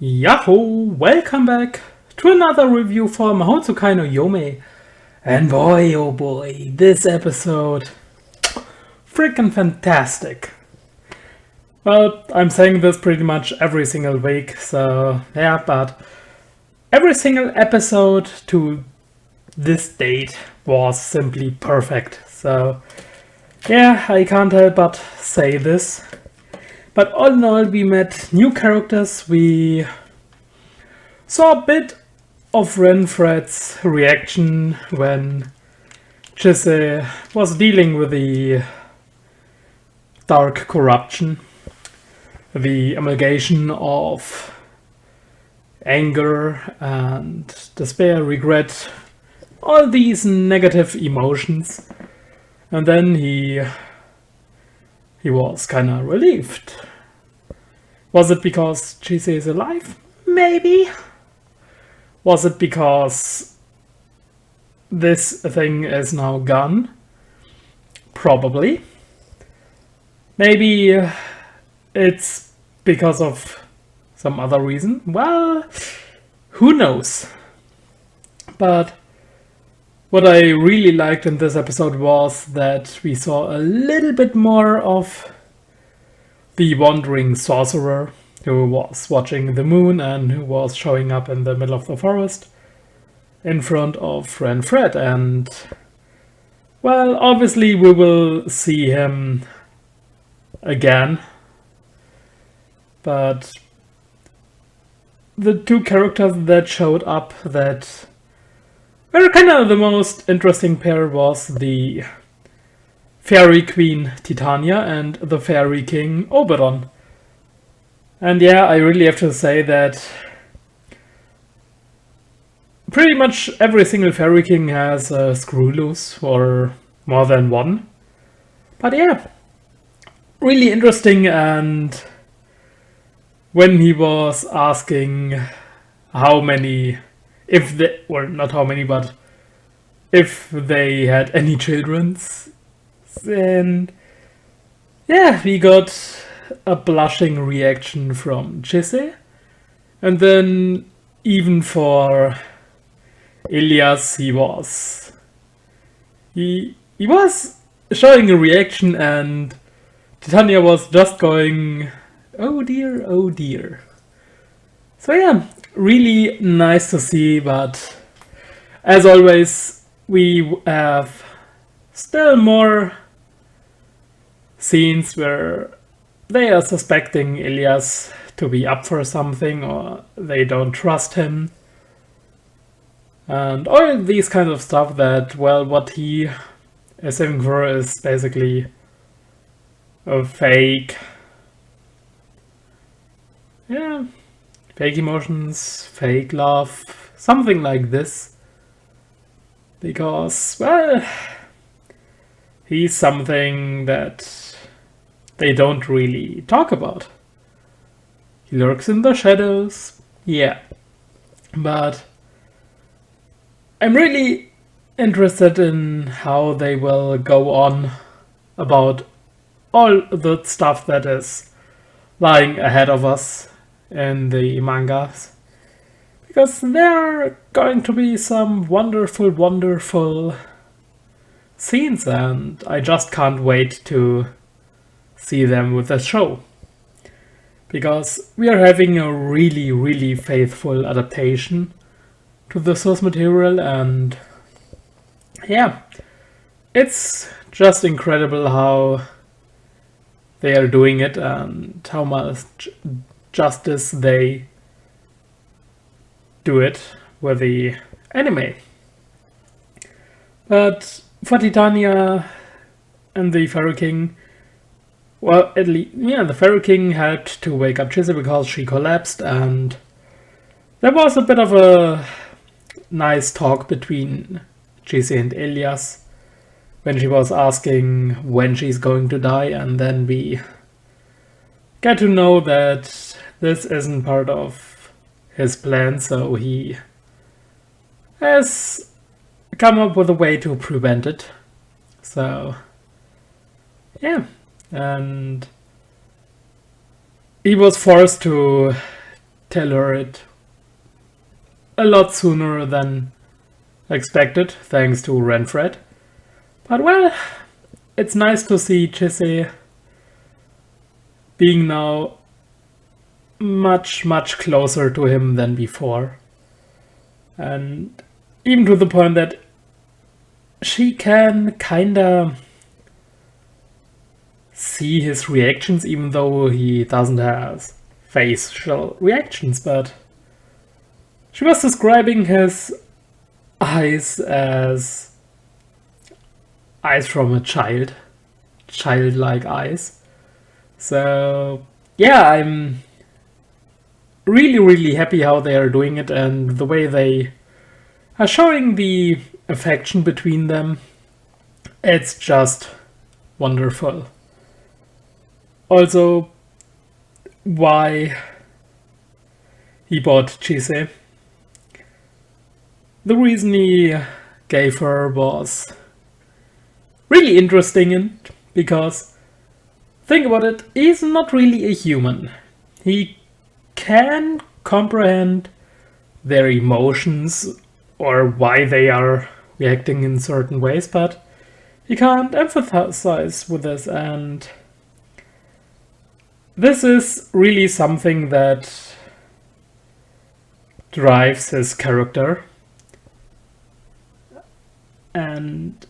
Yahoo! Welcome back to another review for Mahoutsukai no Yome. And boy, oh boy, this episode, freaking fantastic. Well, I'm saying this pretty much every single week, so yeah, but every single episode to this date was simply perfect. So yeah, I can't help but say this. But all in all, we met new characters, we saw a bit of Renfred's reaction when Chise was dealing with the dark corruption, the amalgamation of anger and despair, regret, all these negative emotions. And then he was kinda relieved. Was it because Chise is alive? Maybe. Was it because this thing is now gone? Probably. Maybe it's because of some other reason. Well, who knows? But what I really liked in this episode was that we saw a little bit more of the wandering sorcerer who was watching the moon and who was showing up in the middle of the forest in front of Renfred. And, well, obviously we will see him again. But the two characters that showed up that were kind of the most interesting pair was the Fairy Queen Titania and the Fairy King Oberon. And yeah, I really have to say that pretty much every single Fairy King has a screw loose, or more than one. But yeah, really interesting. And when he was asking how many, if they, or not how many, but if they had any childrens, and yeah, we got a blushing reaction from Chise. And then even for Elias, he was showing a reaction, and Titania was just going, oh dear, oh dear. So yeah, really nice to see, but as always, we have still more scenes where they are suspecting Elias to be up for something, or they don't trust him. And all these kinds of stuff that, well, what he is aiming for is basically a fake, yeah, fake emotions, fake love, something like this. Because, well, he's something that they don't really talk about. He lurks in the shadows, yeah. But I'm really interested in how they will go on about all the stuff that is lying ahead of us in the mangas. Because there are going to be some wonderful, wonderful scenes, and I just can't wait to see them with the show. Because we are having a really, really faithful adaptation to the source material, and yeah, it's just incredible how they are doing it and how much justice they do it with the anime. But for Titania and the Fairy King, well, at least, yeah, the Fairy King helped to wake up Chise because she collapsed, and there was a bit of a nice talk between Chise and Elias when she was asking when she's going to die, and then we get to know that this isn't part of his plan, so he has come up with a way to prevent it. So yeah, and he was forced to tell her it a lot sooner than expected, thanks to Renfred. But well, it's nice to see Chise being now much, much closer to him than before. And even to the point that she can kinda see his reactions, even though he doesn't have facial reactions. But she was describing his eyes as eyes from a child, childlike eyes. So yeah, I'm really, really happy how they are doing it, and the way they are showing the affection between them. It's just wonderful. Also, why he bought Chise. The reason he gave her was really interesting, because think about it, he's not really a human. He can comprehend their emotions or why they are reacting in certain ways, but he can't empathize with this, and this is really something that drives his character. And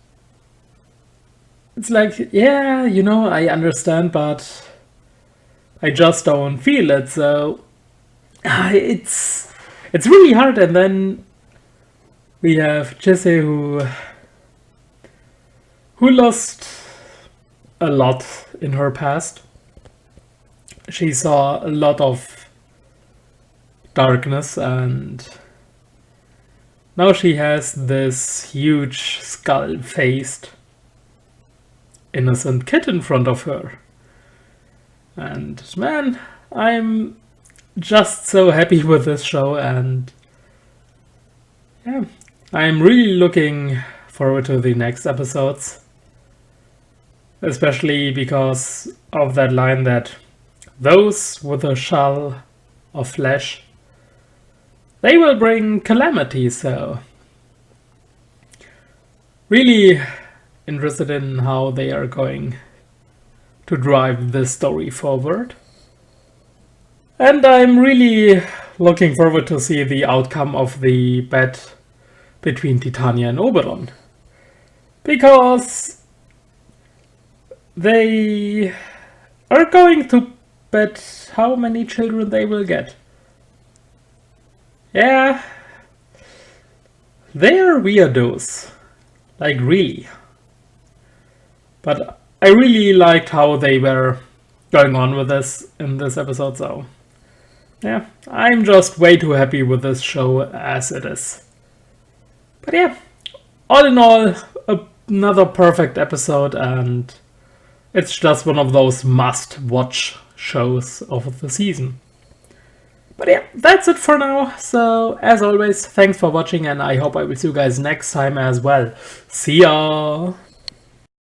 it's like, yeah, I understand, but I just don't feel it. So it's really hard. And then we have Jesse who lost a lot in her past. She saw a lot of darkness, and now she has this huge skull-faced innocent kid in front of her. And man, I'm just so happy with this show, and yeah, I'm really looking forward to the next episodes. Especially because of that line that those with a shell of flesh, they will bring calamity. So really interested in how they are going to drive this story forward. And I'm really looking forward to see the outcome of the bet between Titania and Oberon. Because they are going to bet how many children they will get. Yeah, they are weirdos. Like, really. But I really liked how they were going on with this in this episode, so yeah, I'm just way too happy with this show as it is. But yeah, all in all, another perfect episode, and it's just one of those must-watch shows of the season. But yeah, that's it for now. So, as always, thanks for watching, and I hope I will see you guys next time as well. See ya!